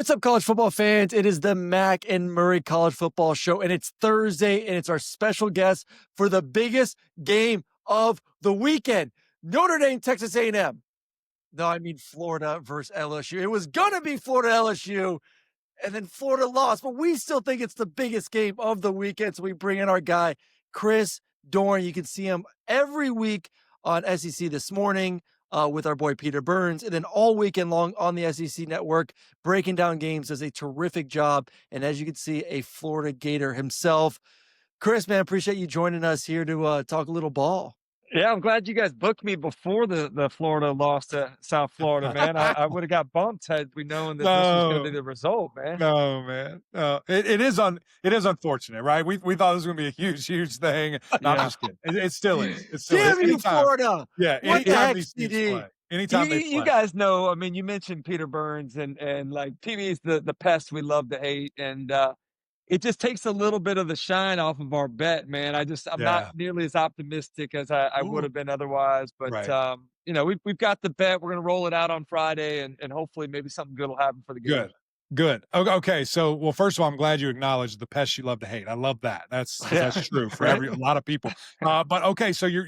What's up, college football fans? It is the Mac and Murray College Football Show, and it's Thursday, and it's our special guest for the biggest game of the weekend. Notre Dame, Texas A&M. No, I mean Florida versus LSU. It was going to be Florida LSU, and then Florida lost, but we still think it's the biggest game of the weekend, so we bring in our guy, Chris Doering. You can see him every week on SEC This Morning, with our boy Peter Burns, and then all weekend long on the SEC Network, breaking down games. Does a terrific job, and as you can see, a Florida Gator himself. Chris, man, appreciate you joining us here to talk a little ball. Yeah, I'm glad you guys booked me before the Florida lost to South Florida, man. I would have got bumped had we known that this was going to be the result, man. No, man. It is unfortunate, right? We thought this was going to be a huge thing. No, I'm just kidding. It still is. It's still Damn you, Florida! Yeah, What the heck, these CD? play. Anytime they play. You guys know, I mean, you mentioned Peter Burns and like PB's the pest we love to hate, and it just takes a little bit of the shine off of our bet, man. I'm not nearly as optimistic as I would have been otherwise, but Right. we've got the bet. We're going to roll it out on Friday, and hopefully maybe something good will happen for the game. Good. Okay. So, well, first of all, I'm glad you acknowledged the pest you love to hate. I love that. That's true for a lot of people. But okay, so you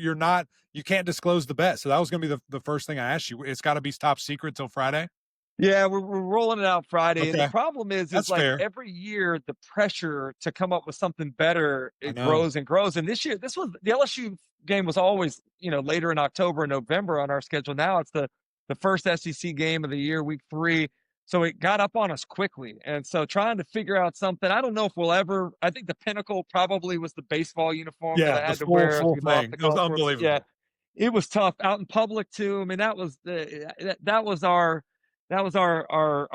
can't disclose the bet. So that was going to be the first thing I asked you. It's got to be top secret till Friday. Yeah, we're rolling it out Friday. Okay. And the problem is like fair. every year the pressure to come up with something better, it grows and grows. And this year, the LSU game was always, later in October and November on our schedule. Now it's the first SEC game of the year, week 3. So it got up on us quickly. And so trying to figure out something, I don't know if I think the pinnacle probably was the baseball uniform that I had to wear. Full thing. It was unbelievable. Yeah, it was tough out in public too. I mean, that was our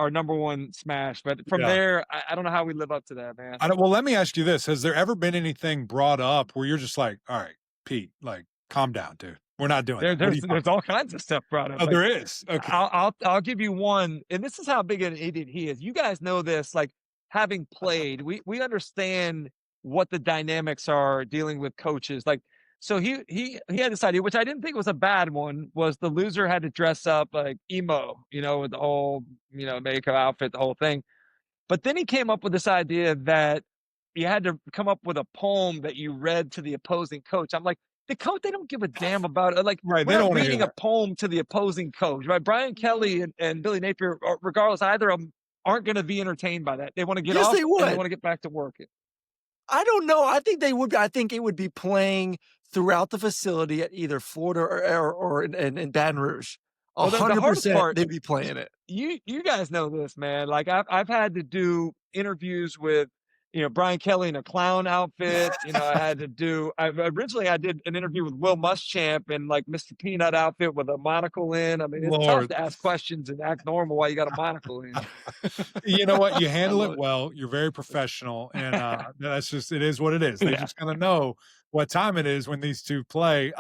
number one smash. But from there, I don't know how we live up to that, man. Well, let me ask you this. Has there ever been anything brought up where you're just like, all right, Pete, like, calm down, dude. We're not doing that. There's all kinds of stuff brought up. Oh, there is. Okay. I'll give you one, and this is how big an idiot he is. You guys know this, like having played, we understand what the dynamics are dealing with coaches. Like, so he had this idea, which I didn't think was a bad one, was the loser had to dress up like emo, with the whole, makeup outfit, the whole thing. But then he came up with this idea that you had to come up with a poem that you read to the opposing coach. I'm like, the coach, they don't give a damn about it. Like, right, we're not reading a poem to the opposing coach, right? Brian Kelly and Billy Napier, regardless, either of them aren't going to be entertained by that. They want to get off and they want to get back to work. I don't know. I think they would. I think it would be playing throughout the facility at either Florida or in Baton Rouge. 100%, they'd be playing it. You guys know this, man. Like I've had to do interviews with, Brian Kelly in a clown outfit. I originally did an interview with Will Muschamp in like Mr. Peanut outfit with a monocle in. I mean, it's tough to ask questions and act normal while you got a monocle in. You know what? You handle it well. You're very professional, and that's just, it is what it is. They just kind of know what time it is when these two play.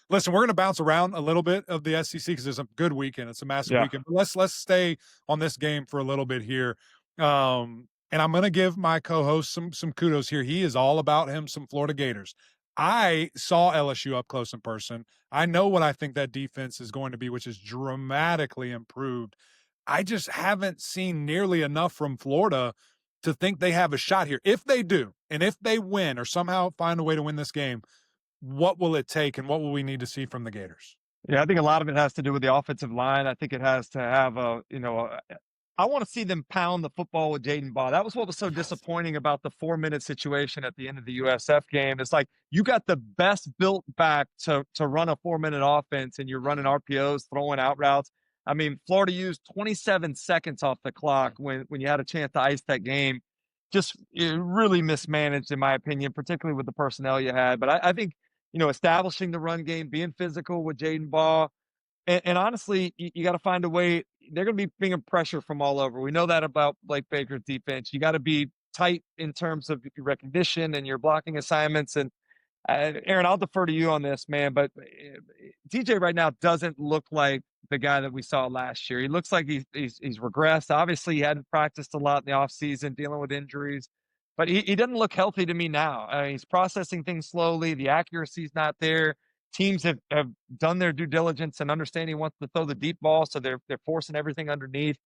Listen, we're going to bounce around a little bit of the SEC because it's a good weekend. It's a massive weekend. But let's stay on this game for a little bit here. And I'm going to give my co-host some kudos here. He is all about some Florida Gators. I saw LSU up close in person. I know what I think that defense is going to be, which is dramatically improved. I just haven't seen nearly enough from Florida to think they have a shot here. If they do, and if they win or somehow find a way to win this game, what will it take and what will we need to see from the Gators? Yeah, I think a lot of it has to do with the offensive line. I think it has to have I want to see them pound the football with Jaden Baugh. That was what was so disappointing about the 4-minute situation at the end of the USF game. It's like you got the best built back to run a 4-minute offense, and you're running RPOs, throwing out routes. I mean, Florida used 27 seconds off the clock when you had a chance to ice that game. Just really mismanaged, in my opinion, particularly with the personnel you had. But I think, establishing the run game, being physical with Jaden Baugh, and honestly, you got to find a way. They're going to be bringing pressure from all over. We know that about Blake Baker's defense. You got to be tight in terms of your recognition and your blocking assignments. And Aaron, I'll defer to you on this, man. But DJ right now doesn't look like the guy that we saw last year. He looks like he's regressed. Obviously, he hadn't practiced a lot in the offseason, dealing with injuries. But he doesn't look healthy to me now. He's processing things slowly. The accuracy's not there. Teams have done their due diligence and understand he wants to throw the deep ball, so they're forcing everything underneath.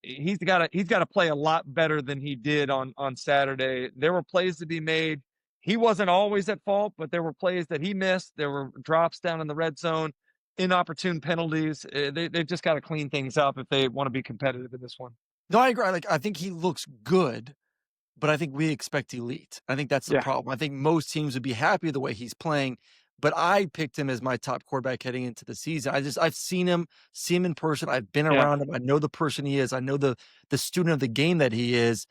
He's got to play a lot better than he did on Saturday. There were plays to be made. He wasn't always at fault, but there were plays that he missed. There were drops down in the red zone, inopportune penalties. They've just got to clean things up if they want to be competitive in this one. No, I agree. Like, I think he looks good, but I think we expect elite. I think that's the Yeah. problem. I think most teams would be happy the way he's playing, but I picked him as my top quarterback heading into the season. I've seen him in person. I've been Yeah. around him. I know the person he is. I know the student of the game that he is.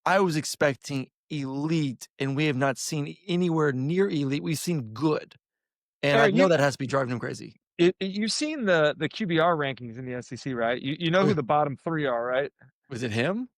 I was expecting elite, and we have not seen anywhere near elite. We've seen good, and I Aaron, know that has to be driving him crazy. you've seen the QBR rankings in the SEC, right? You know who the bottom 3 are, right? Was it him?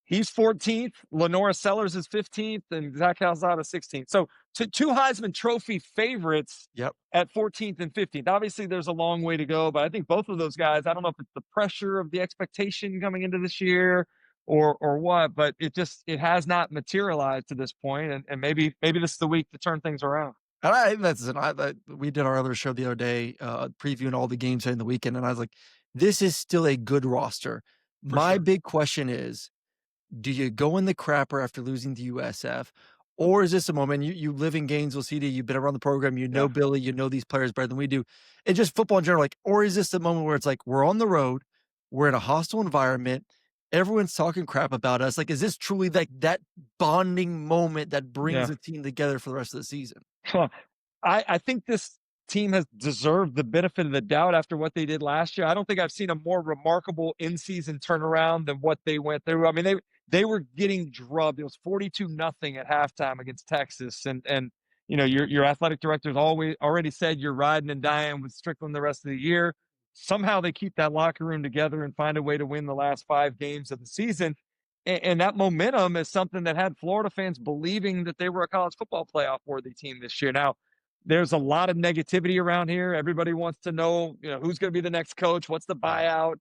He's 14th. Lenora Sellers is 15th, and Zach Calzada 16th. So two Heisman Trophy favorites at 14th and 15th. Obviously, there's a long way to go, but I think both of those guys, I don't know if it's the pressure of the expectation coming into this year or what, but it has not materialized to this point, and maybe this is the week to turn things around. And we did our other show the other day, previewing all the games in the weekend, and I was like, this is still a good roster. My big question is, do you go in the crapper after losing to USF, or is this a moment you live in Gainesville, CD, you've been around the program, you know Billy, you know these players better than we do, and just football in general, like, or is this a moment where it's like we're on the road, we're in a hostile environment, everyone's talking crap about us? Like, is this truly like that bonding moment that brings the team together for the rest of the season? I think this team has deserved the benefit of the doubt after what they did last year. I don't think I've seen a more remarkable in-season turnaround than what they went through. I mean, they were getting drubbed. It was 42-0 at halftime against Texas, and you know your athletic director's already said you're riding and dying with Strickland the rest of the year. Somehow they keep that locker room together and find a way to win the last 5 games of the season. And that momentum is something that had Florida fans believing that they were a college football playoff worthy team this year. Now, there's a lot of negativity around here. Everybody wants to know, who's going to be the next coach? What's the buyout?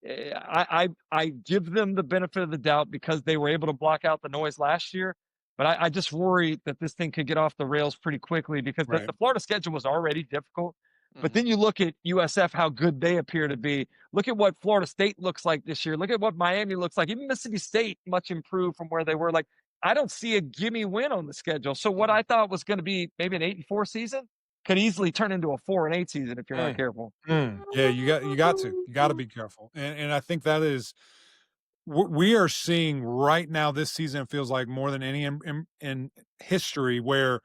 I give them the benefit of the doubt because they were able to block out the noise last year. But I just worry that this thing could get off the rails pretty quickly because the Florida schedule was already difficult. But then you look at USF, how good they appear to be. Look at what Florida State looks like this year. Look at what Miami looks like. Even Mississippi State, much improved from where they were. Like, I don't see a gimme win on the schedule. So what I thought was going to be maybe an 8-4 season could easily turn into a 4-8 season if you're not careful. Yeah, you got to be careful. And I think that is we are seeing right now this season, it feels like more than any in history, where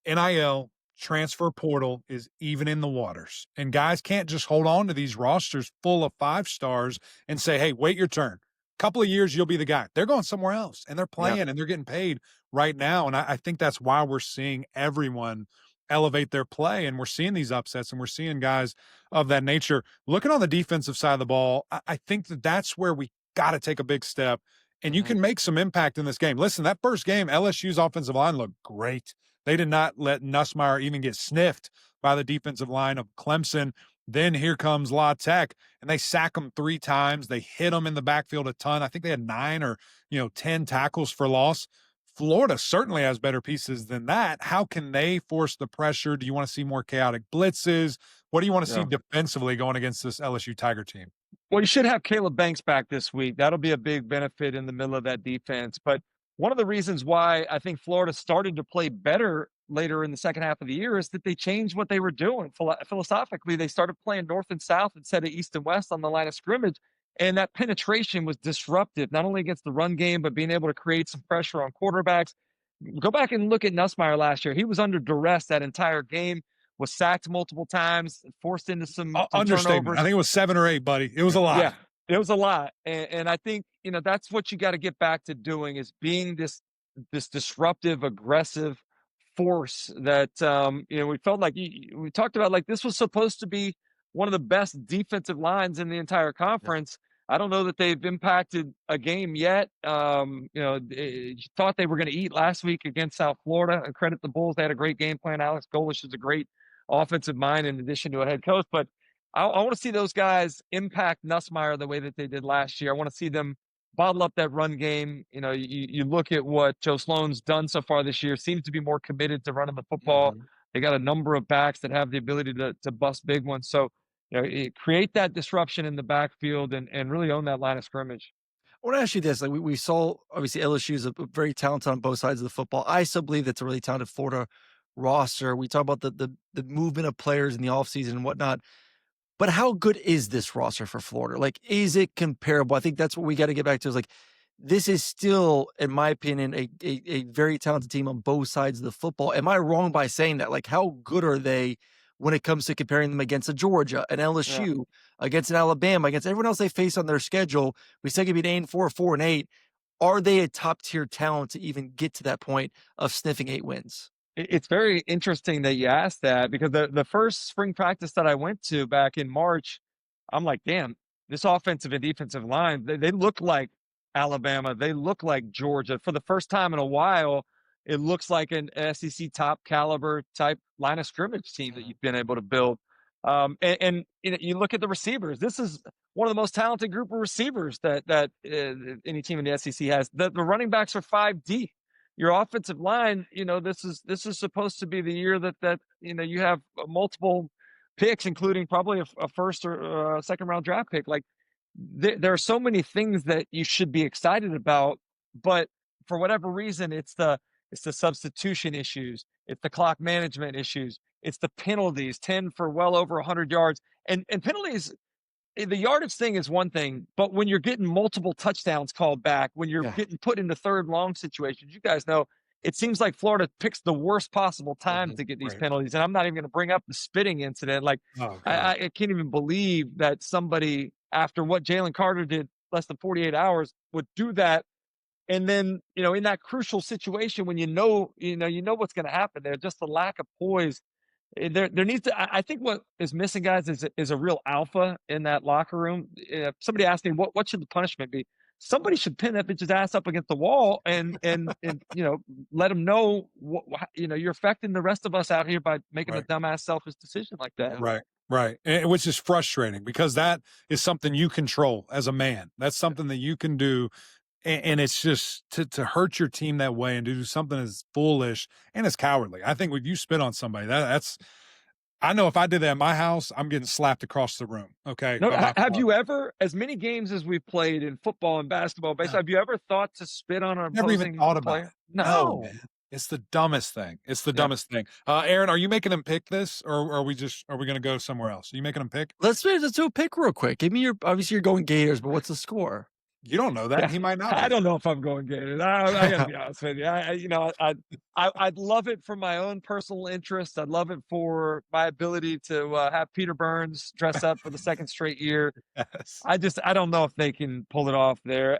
NIL transfer portal is even in the waters, and guys can't just hold on to these rosters full of 5 stars and say, hey, wait your turn. Couple of years, you'll be the guy. They're going somewhere else, and they're playing and they're getting paid right now. And I think that's why we're seeing everyone elevate their play, and we're seeing these upsets, and we're seeing guys of that nature. Looking on the defensive side of the ball, I think that's where we got to take a big step, and you can make some impact in this game. Listen, that first game, LSU's offensive line looked great. They did not let Nussmeier even get sniffed by the defensive line of Clemson. Then here comes La Tech, and they sack them 3 times. They hit them in the backfield a ton. I think they had 9 or 10 tackles for loss. Florida certainly has better pieces than that. How can they force the pressure? Do you want to see more chaotic blitzes? What do you want to see defensively going against this LSU Tiger team? Well, you should have Caleb Banks back this week. That'll be a big benefit in the middle of that defense. But one of the reasons why I think Florida started to play better later in the second half of the year is that they changed what they were doing. Philosophically, they started playing north and south instead of east and west on the line of scrimmage. And that penetration was disruptive, not only against the run game, but being able to create some pressure on quarterbacks. Go back and look at Nussmeier last year. He was under duress that entire game, was sacked multiple times, forced into some understatement. turnovers. I think it was 7 or 8, buddy. It was a lot. Yeah, it was a lot. And I think, that's what you got to get back to doing, is being this disruptive, aggressive force that, we felt like we talked about, like, this was supposed to be one of the best defensive lines in the entire conference. I don't know that they've impacted a game yet. You thought they were going to eat last week against South Florida, and credit the Bulls. They had a great game plan. Alex Golish is a great offensive mind in addition to a head coach. But I want to see those guys impact Nussmeier the way that they did last year. I want to see them bottle up that run game. You look at what Joe Sloan's done so far this year, seems to be more committed to running the football. They got a number of backs that have the ability to bust big ones. So create that disruption in the backfield and really own that line of scrimmage. I want to ask you this: like we saw, obviously LSU is a very talented on both sides of the football. I still believe that's a really talented Florida roster. We talk about the movement of players in the offseason and whatnot. But how good is this roster for Florida? Like, is it comparable? I think that's what we got to get back to is like, this is still, in my opinion, a very talented team on both sides of the football. Am I wrong by saying that? Like, how good are they when it comes to comparing them against a Georgia, an Yeah. LSU, against an Alabama, against everyone else they face on their schedule? We say it could be an 8-4, 4-8. Are they a top tier talent to even get to that point of sniffing 8 wins? It's very interesting that you asked that because the first spring practice that I went to back in March, I'm like, damn, this offensive and defensive line, they look like Alabama. They look like Georgia. For the first time in a while, it looks like an SEC top caliber type line of scrimmage team that you've been able to build. And you look at the receivers. This is one of the most talented group of receivers that any team in the SEC has. The running backs are 5 deep. Your offensive line, this is supposed to be the year that you have multiple picks, including probably a first or a second round draft pick. Like there are so many things that you should be excited about, but for whatever reason, it's the substitution issues, it's the clock management issues, it's the penalties, 10 for well over 100 yards, and penalties. The yardage thing is one thing, but when you're getting multiple touchdowns called back, when you're Yeah. getting put into third long situations, you guys know it seems like Florida picks the worst possible time to get these Right. penalties. And I'm not even going to bring up the spitting incident. Like Oh, God. I can't even believe that somebody after what Jalen Carter did less than 48 hours would do that. And then, in that crucial situation when you know what's going to happen there, just the lack of poise. There needs to. I think what is missing, guys, is a real alpha in that locker room. Somebody asked me what should the punishment be. Somebody should pin that bitch's ass up against the wall and let him know you're affecting the rest of us out here by making a Right. dumbass selfish decision like that. Right. Right. Which is frustrating because that is something you control as a man. That's something that you can do. And it's just to hurt your team that way and to do something as foolish and as cowardly. I think when you spit on somebody, that's I know if I did that in my house, I'm getting slapped across the room. Okay. No, By my have father. you ever, as many games as we've played in football and basketball, baseball, have you ever thought to spit on an Never even opposing thought about player? it. No. No, man. It's the dumbest thing. It's the Yeah. dumbest thing. Aaron, are you making them pick this or are we going to go somewhere else? Are you making them pick? Let's do a pick real quick. Give me obviously you're going Gators, but what's the score? You don't know that. Yeah, He might not be. I don't know if I'm going Gators. I gotta be honest with you. I'd love it for my own personal interest. I'd love it for my ability to have Peter Burns dress up for the second straight year. Yes. I don't know if they can pull it off there.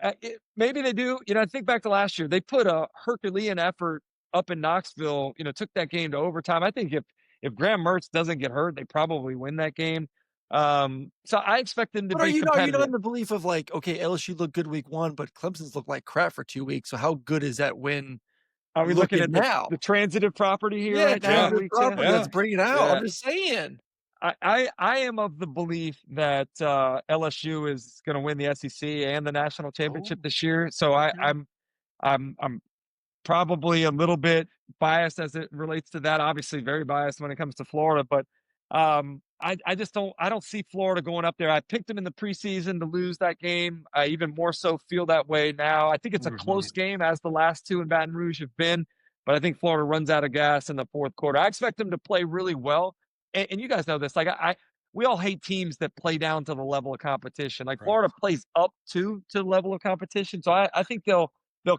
Maybe they do. I think back to last year. They put a Herculean effort up in Knoxville. Took that game to overtime. I think if Graham Mertz doesn't get hurt, they probably win that game. So I expect them to But are be you competitive. not in the belief of like, okay, LSU looked good week 1, but Clemson's looked like crap for 2 weeks. So how good is that win? Are we looking at now? the transitive property here Yeah, right now? transitive Week 2? property. Yeah. Let's bring it out. Yeah. I'm just saying. I am of the belief that LSU is going to win the SEC and the national championship this year. So Okay. I'm probably a little bit biased as it relates to that. Obviously, very biased when it comes to Florida, but I just don't see Florida going up there. I picked them in the preseason to lose that game. I even more so feel that way now. I think it's a close game, as the last two in Baton Rouge have been, but I think Florida runs out of gas in the fourth quarter. I expect them to play really well, and you guys know this. Like we all hate teams that play down to the level of competition. Like Right. Florida plays up to the level of competition, so I think they'll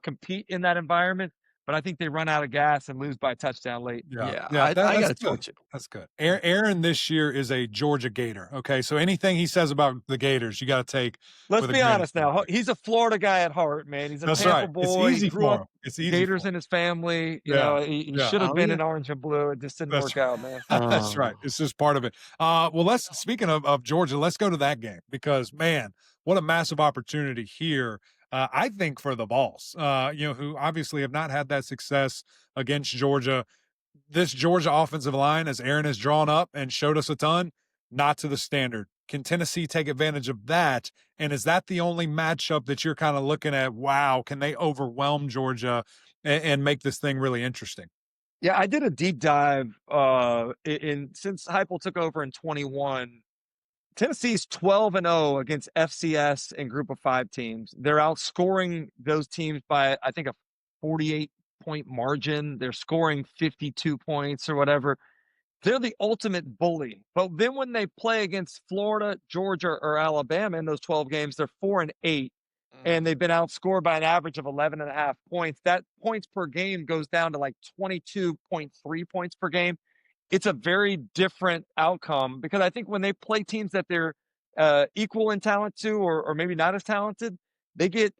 compete in that environment. But I think they run out of gas and lose by a touchdown late. Yeah, I I gotta that's good. switch it. That's good. Aaron this year is a Georgia Gator. Okay, so anything he says about the Gators, you got to take. Let's with a be grain of honest now. salt. He's a Florida guy at heart, man. He's a That's Tampa right. It's boy. easy He grew for up him. It's easy. Gators for in his family. He Yeah. should have Oh, been yeah. in orange and blue. It just didn't That's work out, man. That's right. It's just part of it. Well, speaking of Georgia, let's go to that game because man, what a massive opportunity here. I think for the Vols, who obviously have not had that success against Georgia. This Georgia offensive line, as Aaron has drawn up and showed us a ton, not to the standard. Can Tennessee take advantage of that? And is that the only matchup that you're kind of looking at? Wow, can they overwhelm Georgia and make this thing really interesting? Yeah, I did a deep dive since Heupel took over in 21. Tennessee's 12-0 against FCS and Group of 5 teams. They're outscoring those teams by, I think, a 48-point margin. They're scoring 52 points or whatever. They're the ultimate bully. But then when they play against Florida, Georgia, or Alabama in those 12 games, they're 4-8, and they've been outscored by an average of 11.5 points. That points per game goes down to like 22.3 points per game. It's a very different outcome because I think when they play teams that they're equal in talent to, or maybe not as talented, they get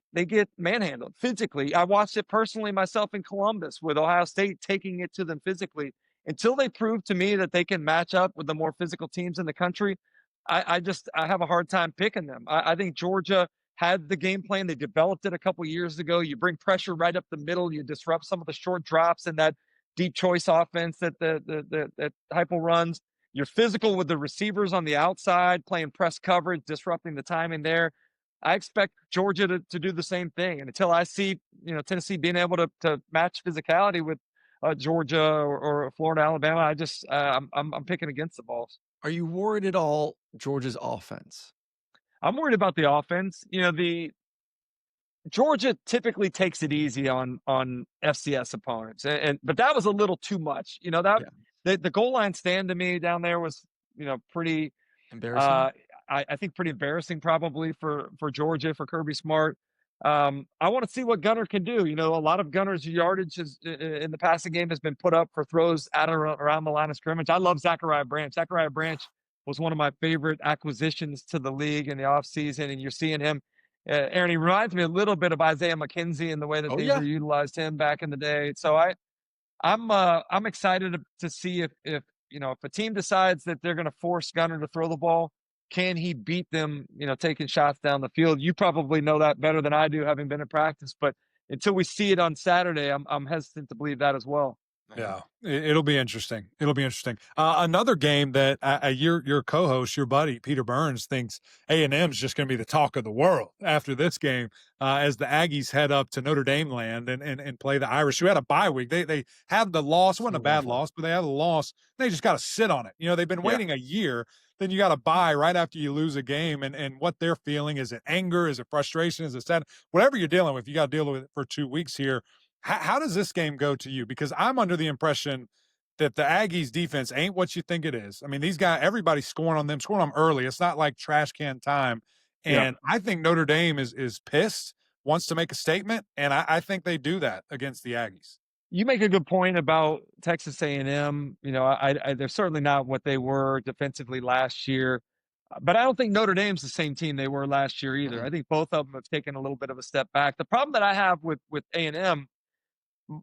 manhandled physically. I watched it personally myself in Columbus with Ohio State taking it to them physically. Until they prove to me that they can match up with the more physical teams in the country, I have a hard time picking them. I think Georgia had the game plan. They developed it a couple years ago. You bring pressure right up the middle. You disrupt some of the short drops and that deep choice offense that that Heupel runs. You're physical with the receivers on the outside, playing press coverage, disrupting the timing there. I expect Georgia to do the same thing. And until I see, Tennessee being able to match physicality with Georgia or Florida, Alabama, I'm picking against the Vols. Are you worried at all Georgia's offense? I'm worried about the offense. The Georgia typically takes it easy on FCS opponents, but that was a little too much. The goal line stand to me down there was pretty embarrassing. I think pretty embarrassing probably for Georgia, for Kirby Smart. I want to see what Gunner can do. A lot of Gunner's yardage in the passing game has been put up for throws at or around the line of scrimmage. I love Zachariah Branch. Zachariah Branch was one of my favorite acquisitions to the league in the offseason, and you're seeing him. Aaron, he reminds me a little bit of Isaiah McKenzie in the way that they utilized him back in the day. So I'm excited to see if a team decides that they're going to force Gunner to throw the ball, can he beat them, taking shots down the field? You probably know that better than I do, having been in practice. But until we see it on Saturday, I'm hesitant to believe that as well. Yeah, it'll be interesting. It'll be interesting. Another game that your co-host, your buddy Peter Burns, thinks A&M is just going to be the talk of the world after this game, as the Aggies head up to Notre Dame land and play the Irish, who had a bye week. They had the loss. It wasn't a bad loss, but they had a loss. They just got to sit on it. They've been waiting a year. Then you got to bye right after you lose a game, and what they're feeling, is it anger, is it frustration, is it sad? Whatever you're dealing with, you got to deal with it for 2 weeks here. How does this game go to you? Because I'm under the impression that the Aggies defense ain't what you think it is. I mean, these guys, everybody's scoring on them early. It's not like trash can time. And I think Notre Dame is pissed, wants to make a statement, and I think they do that against the Aggies. You make a good point about Texas A&M. They're certainly not what they were defensively last year. But I don't think Notre Dame's the same team they were last year either. I think both of them have taken a little bit of a step back. The problem that I have with A&M,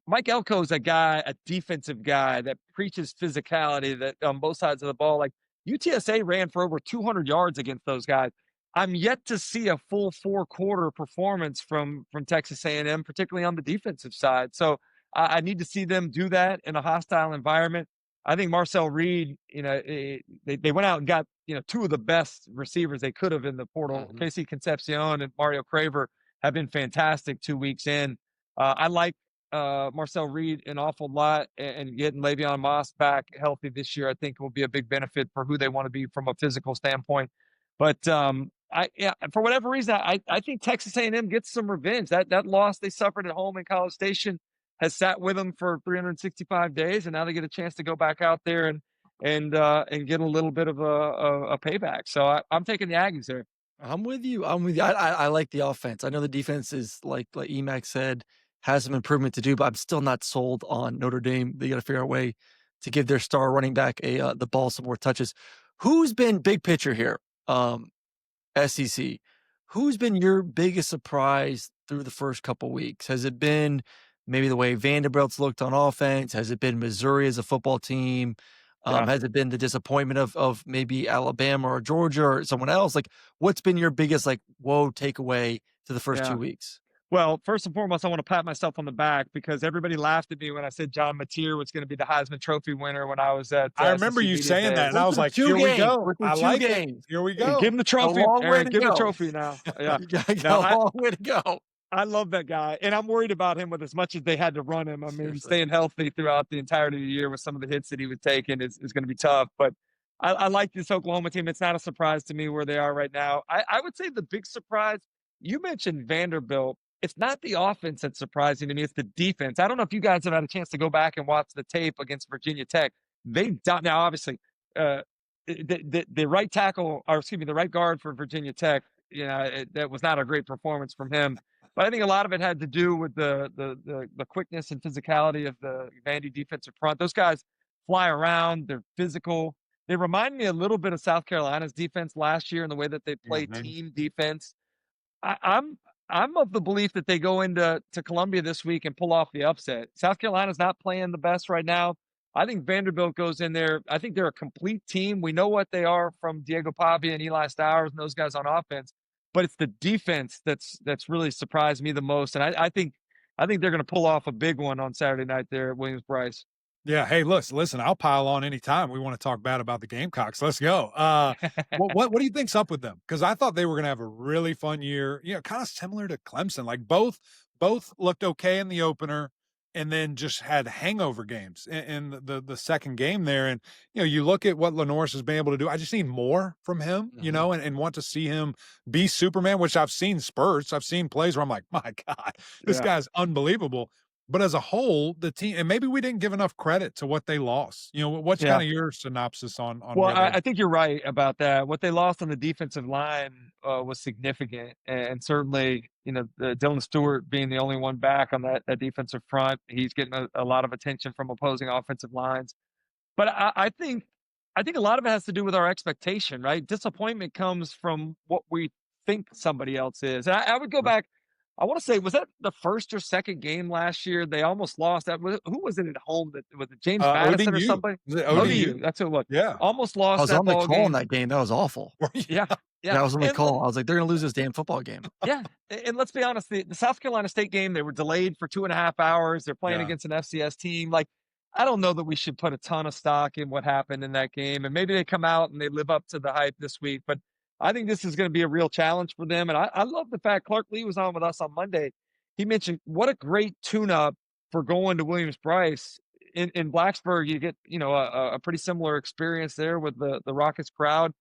Mike Elko is a defensive guy that preaches physicality that on both sides of the ball. Like UTSA ran for over 200 yards against those guys. I'm yet to see a full 4-quarter performance from Texas A&M, particularly on the defensive side. So I need to see them do that in a hostile environment. I think Marcel Reed, they went out and got, 2 of the best receivers they could have in the portal. Casey Concepcion and Mario Craver have been fantastic 2 weeks in. I like Marcel Reed an awful lot, and getting Le'Veon Moss back healthy this year, I think will be a big benefit for who they want to be from a physical standpoint. But for whatever reason, I think Texas A&M gets some revenge. That loss they suffered at home in College Station has sat with them for 365 days, and now they get a chance to go back out there and get a little bit of a payback. So I'm taking the Aggies there. I'm with you. I like the offense. I know the defense is like Emac said, has some improvement to do, but I'm still not sold on Notre Dame. They got to figure out a way to give their star running back the ball some more touches. Who's been big picture here? SEC. Who's been your biggest surprise through the first couple weeks? Has it been maybe the way Vanderbilt's looked on offense? Has it been Missouri as a football team? Has it been the disappointment of maybe Alabama or Georgia or someone else? Like, what's been your biggest takeaway to the first 2 weeks? Well, first and foremost, I want to pat myself on the back because everybody laughed at me when I said John Mateer was going to be the Heisman Trophy winner when I was at. I remember you saying that, and I was like, "Here we go! I like it. Here we go. Give him the trophy, Aaron. Give him the trophy now." Yeah, a long way to go. I love that guy, and I'm worried about him with as much as they had to run him. I mean, staying healthy throughout the entirety of the year with some of the hits that he was taking is going to be tough. But I like this Oklahoma team. It's not a surprise to me where they are right now. I would say the big surprise, you mentioned Vanderbilt. It's not the offense that's surprising to me, it's the defense. I don't know if you guys have had a chance to go back and watch the tape against Virginia Tech. Now obviously, the right tackle, or excuse me, the right guard for Virginia Tech, that was not a great performance from him. But I think a lot of it had to do with the quickness and physicality of the Vandy defensive front. Those guys fly around, they're physical. They remind me a little bit of South Carolina's defense last year in the way that they play team defense. I'm of the belief that they go into Columbia this week and pull off the upset. South Carolina's not playing the best right now. I think Vanderbilt goes in there. I think they're a complete team. We know what they are from Diego Pavia and Eli Stowers and those guys on offense, but it's the defense that's really surprised me the most. And I think they're going to pull off a big one on Saturday night there at Williams-Brice. Yeah. Hey, listen, I'll pile on anytime we want to talk bad about the Gamecocks. Let's go. What do you think's up with them? Because I thought they were going to have a really fun year, kind of similar to Clemson. Like both looked okay in the opener and then just had hangover games in the second game there. And, you look at what Lenore's has been able to do. I just need more from him, and want to see him be Superman, which I've seen spurts. I've seen plays where I'm like, my God, this guy's unbelievable. But as a whole, the team, and maybe we didn't give enough credit to what they lost. What's kind of your synopsis on? Well, I think you're right about that. What they lost on the defensive line was significant, and certainly, Dylan Stewart being the only one back on that defensive front, he's getting a lot of attention from opposing offensive lines. But I think a lot of it has to do with our expectation, right? Disappointment comes from what we think somebody else is. And I would go back. I want to say, was that the first or second game last year? They almost lost that. Who was it at home? Was it James Madison or somebody? ODU. That's who it was. Yeah. Almost lost. I was on the call in that game. That was awful. Yeah. I was on the call. I was like, they're going to lose this damn football game. Yeah. And let's be honest, the South Carolina State game, they were delayed for 2.5 hours. They're playing against an FCS team. Like, I don't know that we should put a ton of stock in what happened in that game. And maybe they come out and they live up to the hype this week. But I think this is going to be a real challenge for them. And I love the fact Clark Lee was on with us on Monday. He mentioned what a great tune-up for going to Williams-Brice. In Blacksburg, you get, a pretty similar experience there with the Rockets crowd.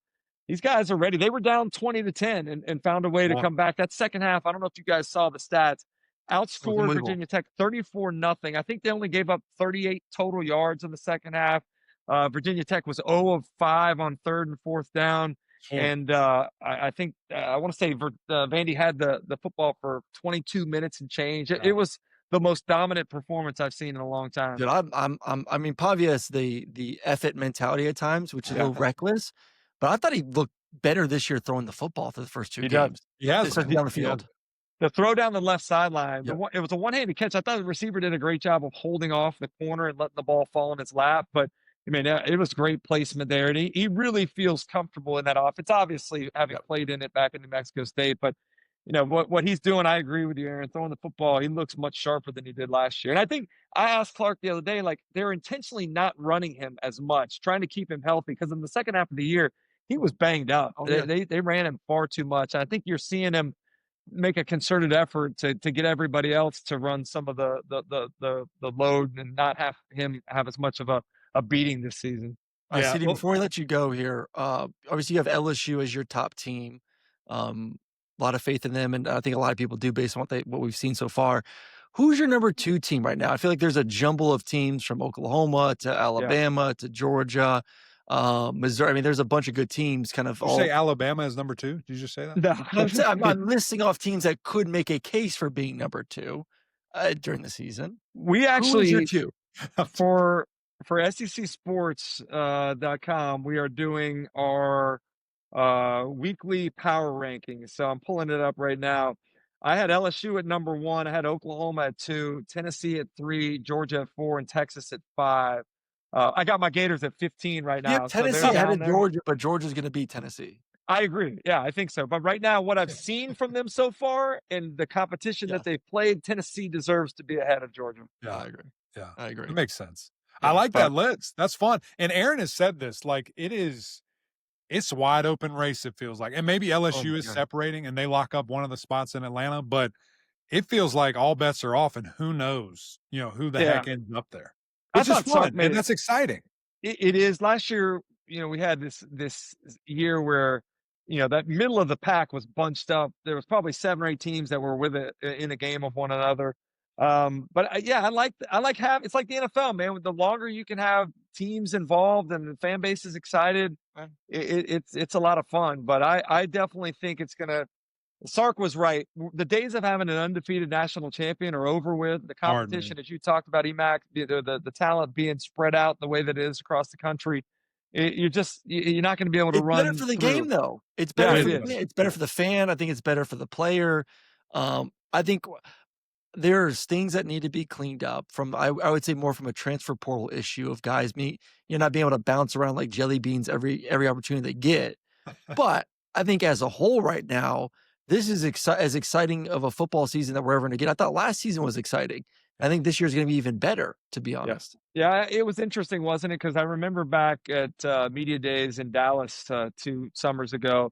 These guys are ready. They were down 20-10 and found a way to come back. That second half, I don't know if you guys saw the stats, outscored Virginia Tech 34-0. I think they only gave up 38 total yards in the second half. Virginia Tech was 0 of 5 on third and fourth down. Sure. And I think I want to say Vandy had the football for 22 minutes and change. It was the most dominant performance I've seen in a long time. Dude, I mean, Pavia is the F it mentality at times, which is a little reckless. But I thought he looked better this year throwing the football for the first two games. Yeah, especially down the field. The throw down the left sideline, it was a one-handed catch. I thought the receiver did a great job of holding off the corner and letting the ball fall in his lap. But I mean, it was great placement there, and he really feels comfortable in that offense. Obviously, having played in it back in New Mexico State, but what he's doing, I agree with you, Aaron. Throwing the football, he looks much sharper than he did last year. And I think I asked Clark the other day, like they're intentionally not running him as much, trying to keep him healthy, because in the second half of the year he was banged up. They ran him far too much. I think you're seeing him make a concerted effort to get everybody else to run some of the load and not have him have as much of a beating this season. All right, CD, before we let you go here, obviously you have LSU as your top team. A lot of faith in them, and I think a lot of people do based on what we've seen so far. Who's your number 2 team right now? I feel like there's a jumble of teams from Oklahoma to Alabama to Georgia, Missouri. I mean, there's a bunch of good teams. Kind of. Did you say Alabama is number 2? Did you just say that? No, I'm listing off teams that could make a case for being number 2 during the season. We actually Who is your 2? for SECsports.com, we are doing our weekly power rankings. So I'm pulling it up right now. I had LSU at number 1. I had Oklahoma at 2, Tennessee at 3, Georgia at 4, and Texas at 5. I got my Gators at 15 right now. Yeah, Tennessee had Georgia, but Georgia's going to beat Tennessee. I agree. Yeah, I think so. But right now, what I've seen from them so far and the competition that they've played, Tennessee deserves to be ahead of Georgia. Yeah, I agree. Yeah, I agree. It makes sense. I like that list. That's fun. And Aaron has said this, like it's wide open race, it feels like. And maybe LSU is separating and they lock up one of the spots in Atlanta, but it feels like all bets are off and who knows, who the heck ends up there. Which is fun, and that's exciting. It is. Last year, we had this year where, that middle of the pack was bunched up. There was probably 7 or 8 teams that were with it in a game of one another. I like having, it's like the NFL, man. The longer you can have teams involved and the fan base is excited, it's a lot of fun. But I definitely think it's gonna. Sark was right. The days of having an undefeated national champion are over with. The competition, as you talked about, EMAC, the talent being spread out the way that it is across the country, you're not going to be able to run. It's better for the through. game, though. It's better. Yeah, It's better for the fan. I think it's better for the player. I think there's things that need to be cleaned up from. I would say more from a transfer portal issue of guys you're not being able to bounce around like jelly beans every opportunity they get. But I think as a whole, right now, this is as exciting of a football season that we're ever going to get. I thought last season was exciting. I think this year is going to be even better, to be honest. Yeah, it was interesting, wasn't it? Because I remember back at Media Days in Dallas 2 summers ago,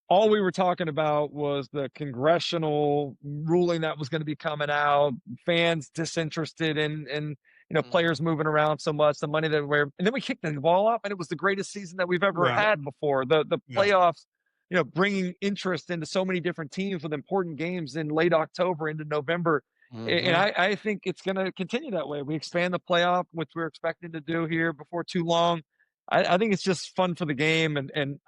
all we were talking about was the congressional ruling that was going to be coming out, fans disinterested in players moving around so much, the money that we're, and then we kicked the ball up, and it was the greatest season that we've ever had before. The playoffs, bringing interest into so many different teams with important games in late October into November. And I think it's going to continue that way. We expand the playoff, which we're expecting to do here before too long. I think it's just fun for the game. And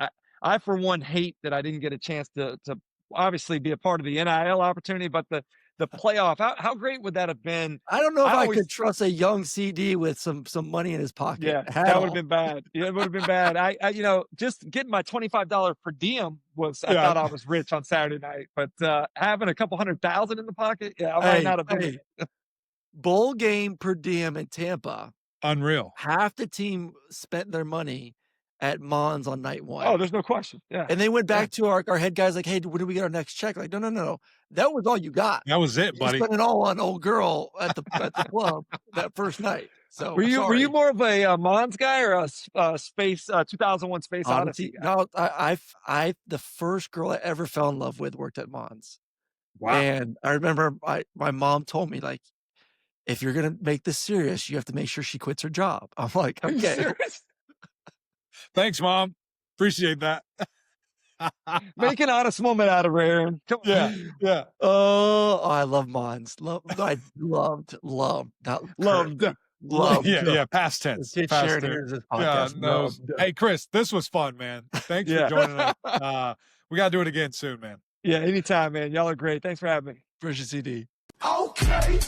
I, for one, hate that I didn't get a chance to obviously be a part of the NIL opportunity, but the playoff, how great would that have been? I don't know if I could trust a young CD with some money in his pocket. Yeah, that would have been bad. Yeah, it would have been bad. I just getting my $25 per diem was, I thought I was rich on Saturday night, but having a couple $100,000 in the pocket, I might not have been. Bowl game per diem in Tampa. Unreal. Half the team spent their money at Mons on night 1. Oh, there's no question. Yeah. And they went back to our head guys like, hey, when do we get our next check? Like, no. That was all you got. That was it, buddy. You spent it all on old girl at the club that first night. So were you more of a Mons guy or a Space 2001 Space Odyssey guy? No, I the first girl I ever fell in love with worked at Mons. Wow. And I remember my mom told me, like, if you're gonna make this serious, you have to make sure she quits her job. I'm like, okay. Thanks, Mom. Appreciate that. Make an honest moment out of her, Aaron. Come on. Yeah. Oh, I love Mons. I loved. Yeah. Past tense. Past tense. Yeah, no. Hey, Chris, this was fun, man. Thanks for joining us. We got to do it again soon, man. Yeah, anytime, man. Y'all are great. Thanks for having me. Appreciate CD. Okay.